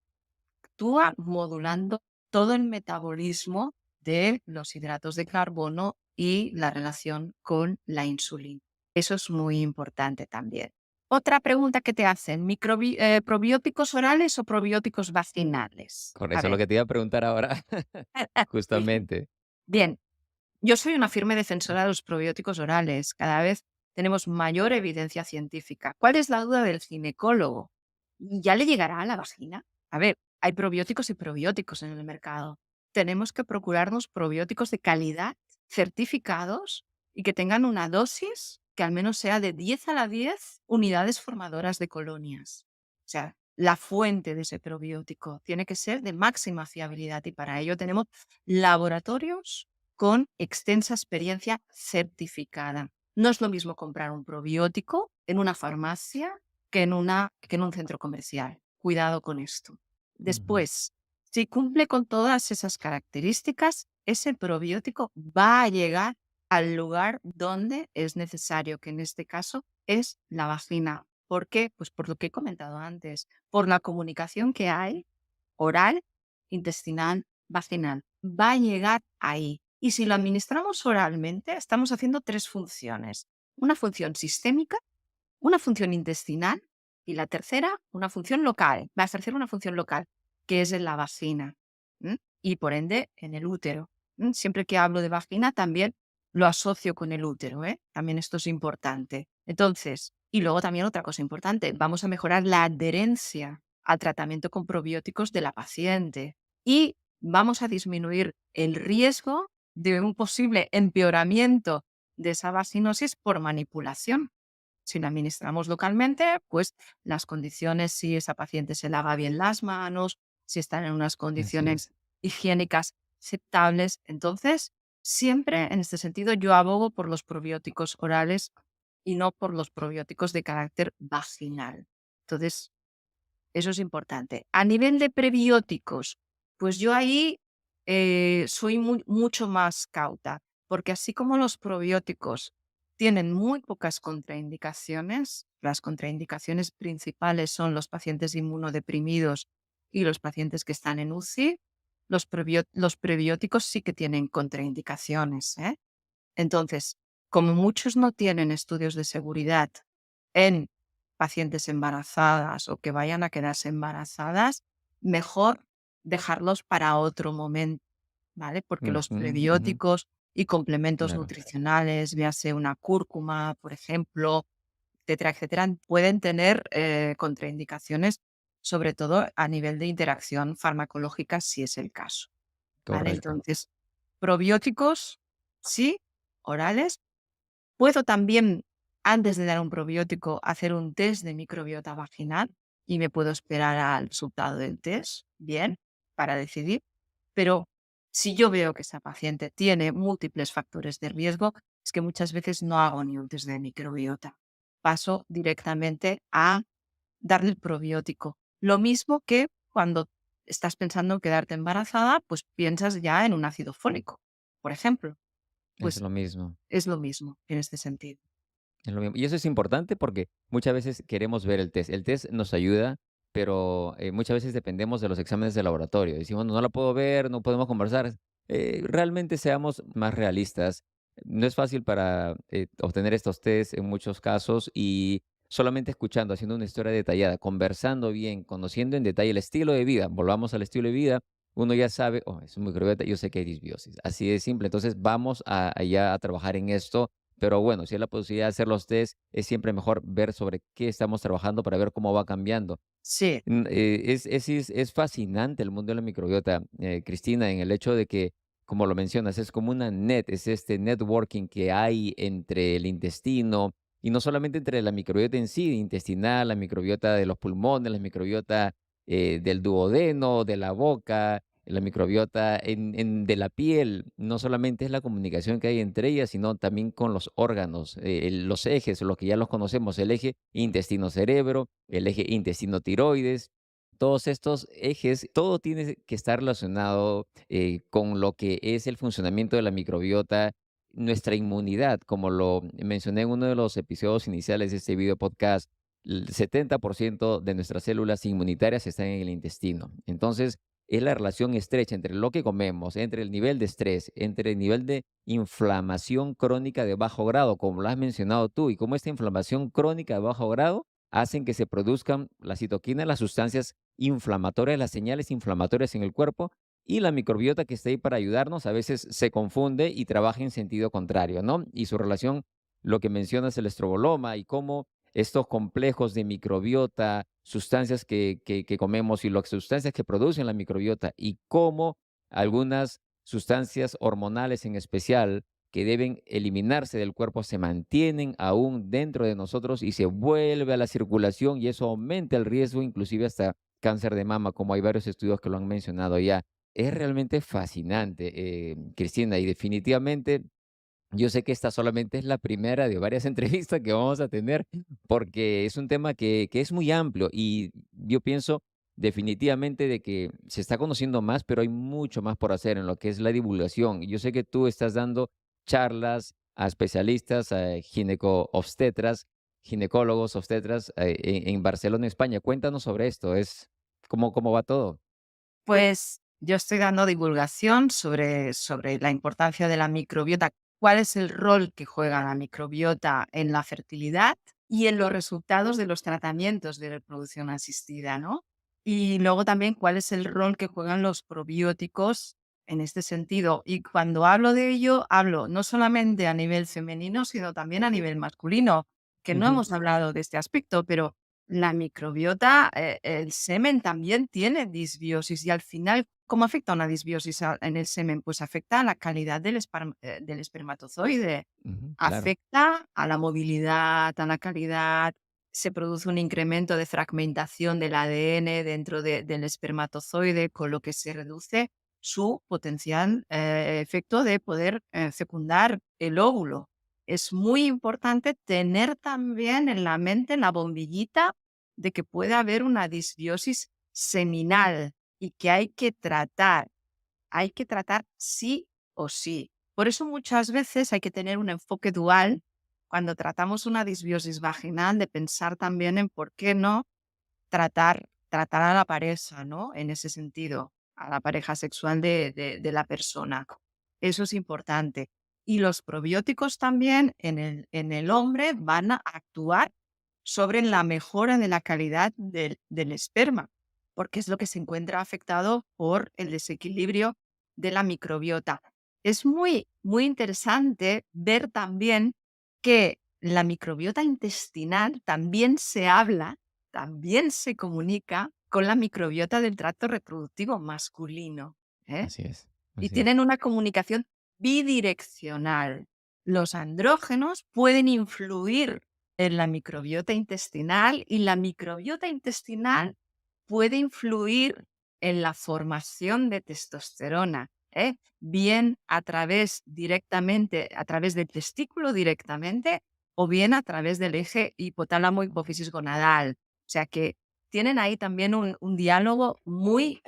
actúa modulando todo el metabolismo de los hidratos de carbono y la relación con la insulina. Eso es muy importante también. Otra pregunta que te hacen, ¿probióticos orales o probióticos vaginales? Con A eso es lo ver. que te iba a preguntar ahora, justamente. Bien, yo soy una firme defensora de los probióticos orales. Cada vez tenemos mayor evidencia científica. ¿Cuál es la duda del ginecólogo? ¿Ya le llegará a la vagina? A ver, hay probióticos y probióticos en el mercado. Tenemos que procurarnos probióticos de calidad, certificados y que tengan una dosis que al menos sea de 10 a la 10 unidades formadoras de colonias. O sea, la fuente de ese probiótico tiene que ser de máxima fiabilidad y para ello tenemos laboratorios con extensa experiencia certificada. No es lo mismo comprar un probiótico en una farmacia que en un centro comercial. Cuidado con esto. Ujú, Después, si cumple con todas esas características, ese probiótico va a llegar al lugar donde es necesario, que en este caso es la vagina. ¿Por qué? Pues por lo que he comentado antes, por la comunicación que hay oral, intestinal, vaginal. Va a llegar ahí. Y si lo administramos oralmente, estamos haciendo tres funciones. Una función sistémica, una función intestinal y la tercera, una función local. Va a ejercer una función local, que es en la vagina. Y por ende, en el útero. Siempre que hablo de vagina, también lo asocio con el útero. También esto es importante. Entonces, y luego también otra cosa importante, vamos a mejorar la adherencia al tratamiento con probióticos de la paciente y vamos a disminuir el riesgo de un posible empeoramiento de esa vaginosis por manipulación. Si la administramos localmente, pues las condiciones, si esa paciente se lava bien las manos, si están en unas así es. condiciones higiénicas aceptables, entonces siempre en este sentido yo abogo por los probióticos orales y no por los probióticos de carácter vaginal. Entonces, eso es importante. A nivel de prebióticos, pues yo ahí soy mucho más cauta, porque así como los probióticos tienen muy pocas contraindicaciones, las contraindicaciones principales son los pacientes inmunodeprimidos y los pacientes que están en UCI, los prebióticos sí que tienen contraindicaciones, ¿eh? Entonces, como muchos no tienen estudios de seguridad en pacientes embarazadas o que vayan a quedarse embarazadas, mejor dejarlos para otro momento, ¿vale? Porque los Ujú, ujú, prebióticos y complementos claro, nutricionales, véase una cúrcuma, por ejemplo, etcétera, etcétera, pueden tener contraindicaciones, sobre todo a nivel de interacción farmacológica, si es el caso, ¿vale? correcto. Entonces, probióticos, sí, orales. Puedo también, antes de dar un probiótico, hacer un test de microbiota vaginal y me puedo esperar al resultado del test, bien, para decidir. Pero si yo veo que esa paciente tiene múltiples factores de riesgo, es que muchas veces no hago ni un test de microbiota. Paso directamente a darle el probiótico. Lo mismo que cuando estás pensando en quedarte embarazada, pues piensas ya en un ácido fólico, por ejemplo. Es Pues lo mismo. es lo mismo en este sentido. Es lo mismo. Y eso es importante porque muchas veces queremos ver el test. El test nos ayuda, pero muchas veces dependemos de los exámenes de laboratorio. Decimos, no la puedo ver, no podemos conversar. Realmente seamos más realistas. No es fácil para obtener estos test en muchos casos y solamente escuchando, haciendo una historia detallada, conversando bien, conociendo en detalle el estilo de vida. Volvamos al estilo de vida. Uno ya sabe, oh, es un microbiota, yo sé que hay disbiosis. Así de simple. Entonces vamos allá a trabajar en esto, pero bueno, si hay la posibilidad de hacer los test, es siempre mejor ver sobre qué estamos trabajando para ver cómo va cambiando. Sí, Es fascinante el mundo de la microbiota, Cristina, en el hecho de que, como lo mencionas, es como una net, es este networking que hay entre el intestino y no solamente entre la microbiota en sí, intestinal, la microbiota de los pulmones, la microbiota del duodeno, de la boca, la microbiota de la piel. No solamente es la comunicación que hay entre ellas, sino también con los órganos, los ejes, los que ya los conocemos, el eje intestino-cerebro, el eje intestino-tiroides. Todos estos ejes, todo tiene que estar relacionado con lo que es el funcionamiento de la microbiota, nuestra inmunidad, como lo mencioné en uno de los episodios iniciales de este video podcast. el 70% de nuestras células inmunitarias están en el intestino. Entonces, es la relación estrecha entre lo que comemos, entre el nivel de estrés, entre el nivel de inflamación crónica de bajo grado, como lo has mencionado tú, y cómo esta inflamación crónica de bajo grado hacen que se produzcan las citoquinas, las sustancias inflamatorias, las señales inflamatorias en el cuerpo, y la microbiota que está ahí para ayudarnos a veces se confunde y trabaja en sentido contrario, ¿no? Y su relación, lo que mencionas, el estroboloma y cómo estos complejos de microbiota, sustancias que comemos y las sustancias que producen la microbiota y cómo algunas sustancias hormonales en especial que deben eliminarse del cuerpo se mantienen aún dentro de nosotros y se vuelve a la circulación y eso aumenta el riesgo inclusive hasta cáncer de mama, como hay varios estudios que lo han mencionado ya. Es realmente fascinante, Cristina, y definitivamente yo sé que esta solamente es la primera de varias entrevistas que vamos a tener, porque es un tema que es muy amplio y yo pienso definitivamente de que se está conociendo más, pero hay mucho más por hacer en lo que es la divulgación. Yo sé que tú estás dando charlas a especialistas, a gineco-obstetras, ginecólogos, obstetras en Barcelona, España. Cuéntanos sobre esto, cómo va todo. Pues yo estoy dando divulgación sobre la importancia de la microbiota, cuál es el rol que juega la microbiota en la fertilidad y en los resultados de los tratamientos de reproducción asistida, ¿no? Y luego también cuál es el rol que juegan los probióticos en este sentido. Y cuando hablo de ello, hablo no solamente a nivel femenino, sino también a nivel masculino, que no Ujú, hemos hablado de este aspecto, pero la microbiota, el semen también tiene disbiosis y al final, ¿cómo afecta una disbiosis en el semen? Pues afecta a la calidad del espermatozoide, ujú, claro. afecta a la movilidad, a la calidad, se produce un incremento de fragmentación del ADN dentro del espermatozoide, con lo que se reduce su potencial efecto de poder fecundar el óvulo. Es muy importante tener también en la mente la bombillita de que puede haber una disbiosis seminal y que hay que tratar sí o sí. Por eso muchas veces hay que tener un enfoque dual cuando tratamos una disbiosis vaginal, de pensar también en por qué no tratar a la pareja, ¿no? En ese sentido, a la pareja sexual de la persona. Eso es importante. Y los probióticos también en el hombre van a actuar sobre la mejora de la calidad del esperma, porque es lo que se encuentra afectado por el desequilibrio de la microbiota. Es muy interesante ver también que la microbiota intestinal también se comunica con la microbiota del tracto reproductivo masculino, ¿eh? Así es, Y así es. tienen una comunicación bidireccional. Los andrógenos pueden influir en la microbiota intestinal y la microbiota intestinal puede influir en la formación de testosterona, ¿eh? Bien a través directamente, a través del testículo directamente o bien a través del eje hipotálamo hipófisis gonadal. O sea que tienen ahí también un diálogo muy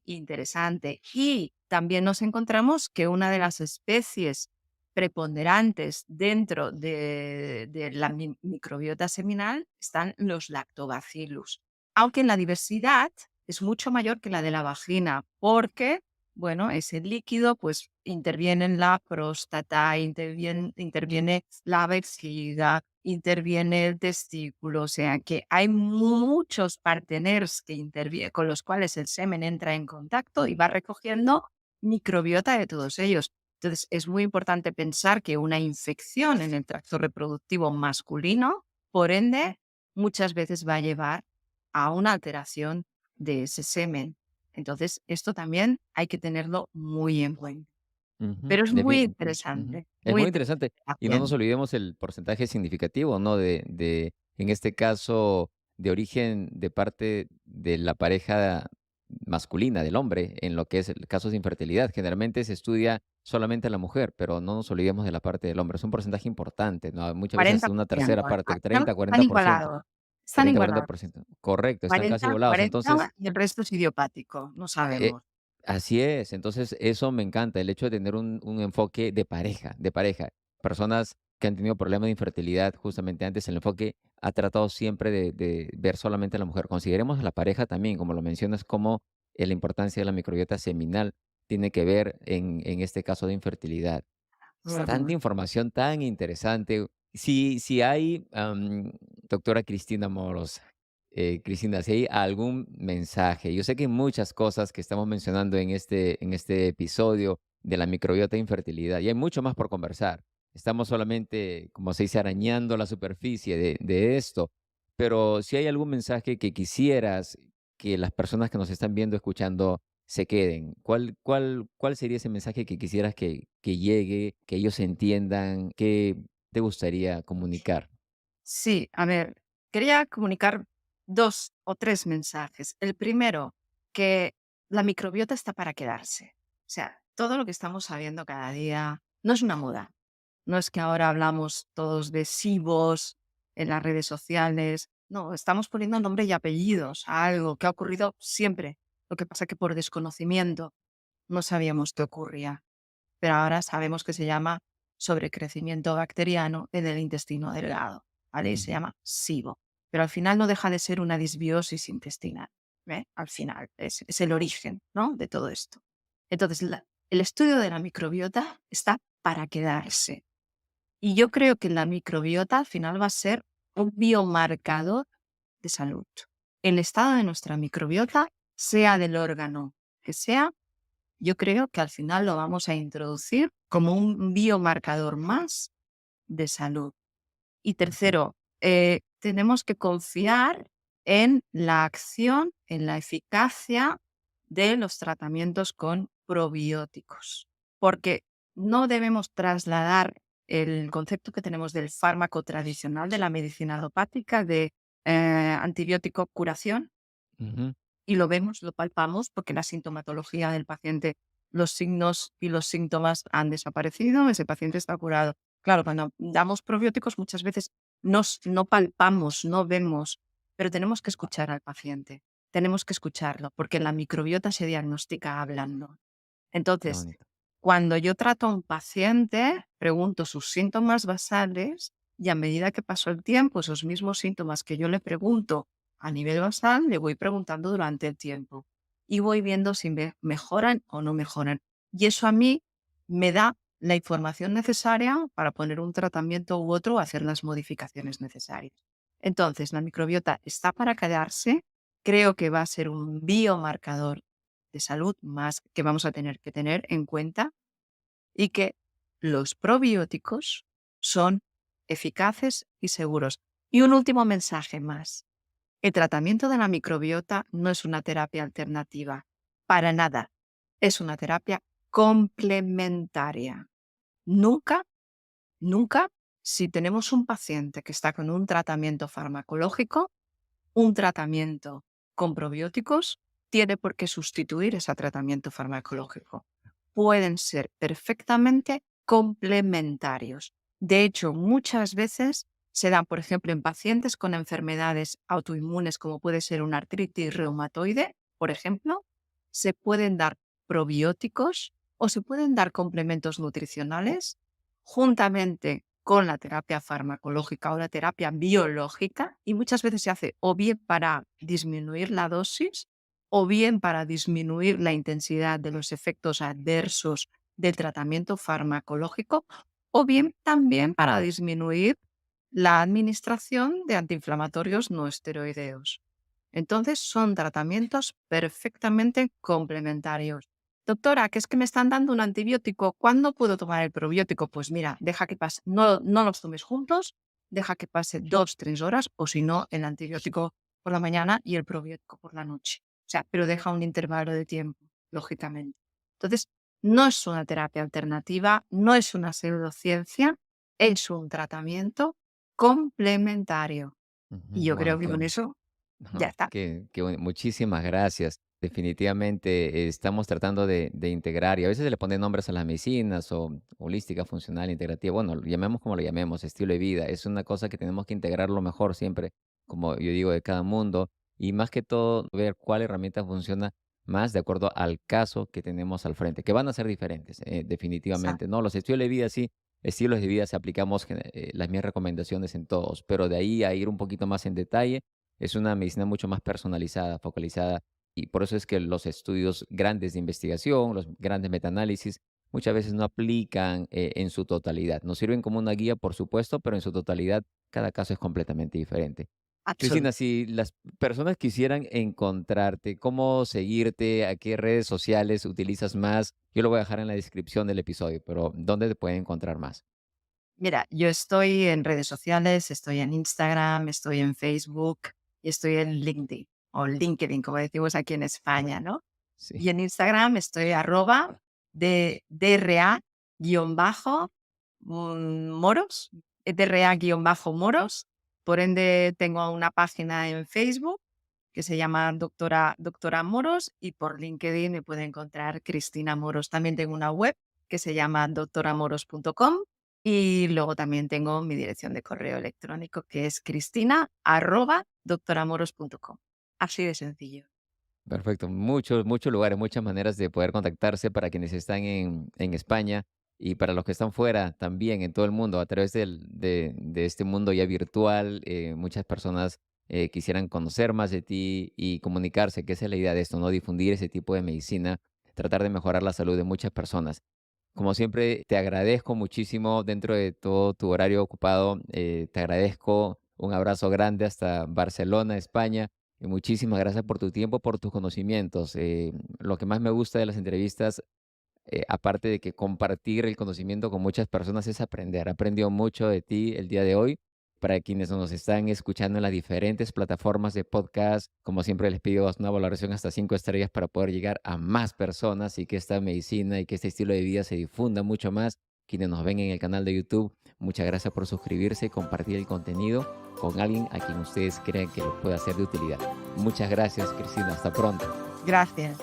interesante. Y también nos encontramos que una de las especies preponderantes dentro de la microbiota seminal están los lactobacillus, aunque la diversidad es mucho mayor que la de la vagina, porque, bueno, ese líquido pues interviene en la próstata, interviene la vejiga, interviene el testículo, o sea que hay muchos parteners con los cuales el semen entra en contacto y va recogiendo microbiota de todos ellos. Entonces, es muy importante pensar que una infección en el tracto reproductivo masculino, por ende, muchas veces va a llevar a una alteración de ese semen. Entonces, esto también hay que tenerlo muy en cuenta. Ujú, Pero es ujú. Es muy muy interesante interesante. la Y no nos ciencia. olvidemos el porcentaje significativo, ¿no? En este caso, de origen de parte de la pareja masculina, del hombre, en lo que es el caso de infertilidad. Generalmente se estudia solamente a la mujer, pero no nos olvidemos de la parte del hombre. Es un porcentaje importante, ¿no? Muchas veces hasta una tercera 40%. parte, 30, Están 40%. igualados. Están 30, cuarenta igualados. por ciento. Correcto, están casi 40, igualados. 40 Entonces, y el resto es idiopático, no eh, sabemos. así es, entonces eso me encanta, el hecho de tener un enfoque de pareja, personas que han tenido problemas de infertilidad, justamente antes el enfoque ha tratado siempre de ver solamente a la mujer. Consideremos a la pareja también, como lo mencionas, como la importancia de la microbiota seminal tiene que ver en este caso de infertilidad. Es tanta Ujú. información tan interesante. Si hay, doctora Cristina Moros, Cristina, si hay algún mensaje, yo sé que hay muchas cosas que estamos mencionando en este episodio de la microbiota e infertilidad, y hay mucho más por conversar. Estamos solamente, como se dice, arañando la superficie de esto, pero si hay algún mensaje que quisieras que las personas que nos están viendo, escuchando, se queden. ¿Cuál sería ese mensaje que quisieras que llegue, que ellos entiendan? ¿Qué te gustaría comunicar? Sí, a ver, quería comunicar 2 o 3 mensajes. El primero, que la microbiota está para quedarse. O sea, todo lo que estamos sabiendo cada día no es una moda. No es que ahora hablamos todos de SIBOs en las redes sociales. No, estamos poniendo nombre y apellidos a algo que ha ocurrido siempre. Lo que pasa que por desconocimiento no sabíamos qué ocurría, pero ahora sabemos que se llama sobrecrecimiento bacteriano en el intestino delgado, ¿vale? Y se Ujú, llama SIBO, pero al final no deja de ser una disbiosis intestinal, ¿ve? Al final es el origen, ¿no? De todo esto. Entonces, el estudio de la microbiota está para quedarse. Y yo creo que la microbiota al final va a ser un biomarcador de salud. El estado de nuestra microbiota, sea del órgano que sea, yo creo que al final lo vamos a introducir como un biomarcador más de salud. Y ujú, tercero, tenemos que confiar en la acción, en la eficacia de los tratamientos con probióticos, porque no debemos trasladar el concepto que tenemos del fármaco tradicional de la medicina alopática de antibiótico curación ujú. y lo vemos, lo palpamos, porque la sintomatología del paciente, los signos y los síntomas han desaparecido, ese paciente está curado. Claro, cuando damos probióticos muchas veces no palpamos, no vemos, pero tenemos que escuchar al paciente, tenemos que escucharlo, porque la microbiota se diagnostica hablando. Qué Entonces, bonito. cuando yo trato a un paciente, pregunto sus síntomas basales y a medida que pasó el tiempo, esos mismos síntomas que yo le pregunto a nivel basal, le voy preguntando durante el tiempo y voy viendo si mejoran o no mejoran. Y eso a mí me da la información necesaria para poner un tratamiento u otro o hacer las modificaciones necesarias. Entonces, la microbiota está para quedarse. Creo que va a ser un biomarcador de salud más que vamos a tener que tener en cuenta y que los probióticos son eficaces y seguros. Y un último mensaje más. El tratamiento de la microbiota no es una terapia alternativa, para nada. Es una terapia complementaria. Nunca, nunca, si tenemos un paciente que está con un tratamiento farmacológico, un tratamiento con probióticos tiene por qué sustituir ese tratamiento farmacológico. Pueden ser perfectamente complementarios. De hecho, muchas veces se dan, por ejemplo, en pacientes con enfermedades autoinmunes, como puede ser una artritis reumatoide, por ejemplo, se pueden dar probióticos o se pueden dar complementos nutricionales juntamente con la terapia farmacológica o la terapia biológica y muchas veces se hace o bien para disminuir la dosis o bien para disminuir la intensidad de los efectos adversos del tratamiento farmacológico o bien también para disminuir la administración de antiinflamatorios no esteroideos. Entonces son tratamientos perfectamente complementarios. Doctora, que es que me están dando un antibiótico, ¿cuándo puedo tomar el probiótico? Pues mira, deja que pase, no los tomes juntos, deja que pase 2, 3 horas, o si no, el antibiótico por la mañana y el probiótico por la noche. O sea, pero deja un intervalo de tiempo, lógicamente. Entonces, no es una terapia alternativa, no es una pseudociencia, es un tratamiento complementario. Y yo creo Wow, que con eso ya no, está. muchísimas gracias. Definitivamente estamos tratando de integrar y a veces se le ponen nombres a las medicinas o holística, funcional, integrativa. Bueno, lo llamemos como lo llamemos, estilo de vida. Es una cosa que tenemos que integrar lo mejor siempre, como yo digo, de cada mundo. Y más que todo, ver cuál herramienta funciona más de acuerdo al caso que tenemos al frente, que van a ser diferentes, definitivamente. Exacto. No, los estilos de vida sí, estilos de vida, si aplicamos las mismas recomendaciones en todos, pero de ahí a ir un poquito más en detalle, es una medicina mucho más personalizada, focalizada, y por eso es que los estudios grandes de investigación, los grandes metaanálisis, muchas veces no aplican en su totalidad. Nos sirven como una guía, por supuesto, pero en su totalidad cada caso es completamente diferente. Cristina, Absolutamente. si las personas quisieran encontrarte, cómo seguirte, a qué redes sociales utilizas más, yo lo voy a dejar en la descripción del episodio, pero ¿dónde te pueden encontrar más? Mira, yo estoy en redes sociales, estoy en Instagram, estoy en Facebook y estoy en LinkedIn o LinkedIn, como decimos aquí en España, ¿no? Sí, Y en Instagram estoy de DRA guión bajo moros, DRA guión bajo moros. Por ende, tengo una página en Facebook que se llama Doctora Moros y por LinkedIn me puede encontrar Cristina Moros. También tengo una web que se llama doctoramoros.com y luego también tengo mi dirección de correo electrónico que es cristina@doctoramoros.com. Así de sencillo. perfecto. Muchos lugares, muchas maneras de poder contactarse para quienes están en España y para los que están fuera también, en todo el mundo, a través de este mundo ya virtual. Muchas personas quisieran conocer más de ti y comunicarse, que esa es la idea de esto, ¿no? Difundir ese tipo de medicina, tratar de mejorar la salud de muchas personas. Como siempre, te agradezco muchísimo dentro de todo tu horario ocupado. Te agradezco un abrazo grande hasta Barcelona, España. Y muchísimas gracias por tu tiempo, por tus conocimientos. Lo que más me gusta de las entrevistas, aparte de que compartir el conocimiento con muchas personas es aprender. Aprendió mucho de ti el día de hoy. Para quienes nos están escuchando en las diferentes plataformas de podcast, como siempre les pido una valoración hasta 5 estrellas para poder llegar a más personas y que esta medicina y que este estilo de vida se difunda mucho más. Quienes nos ven en el canal de YouTube, muchas gracias por suscribirse y compartir el contenido con alguien a quien ustedes creen que les pueda ser de utilidad. Muchas gracias, Cristina. Hasta pronto. Gracias.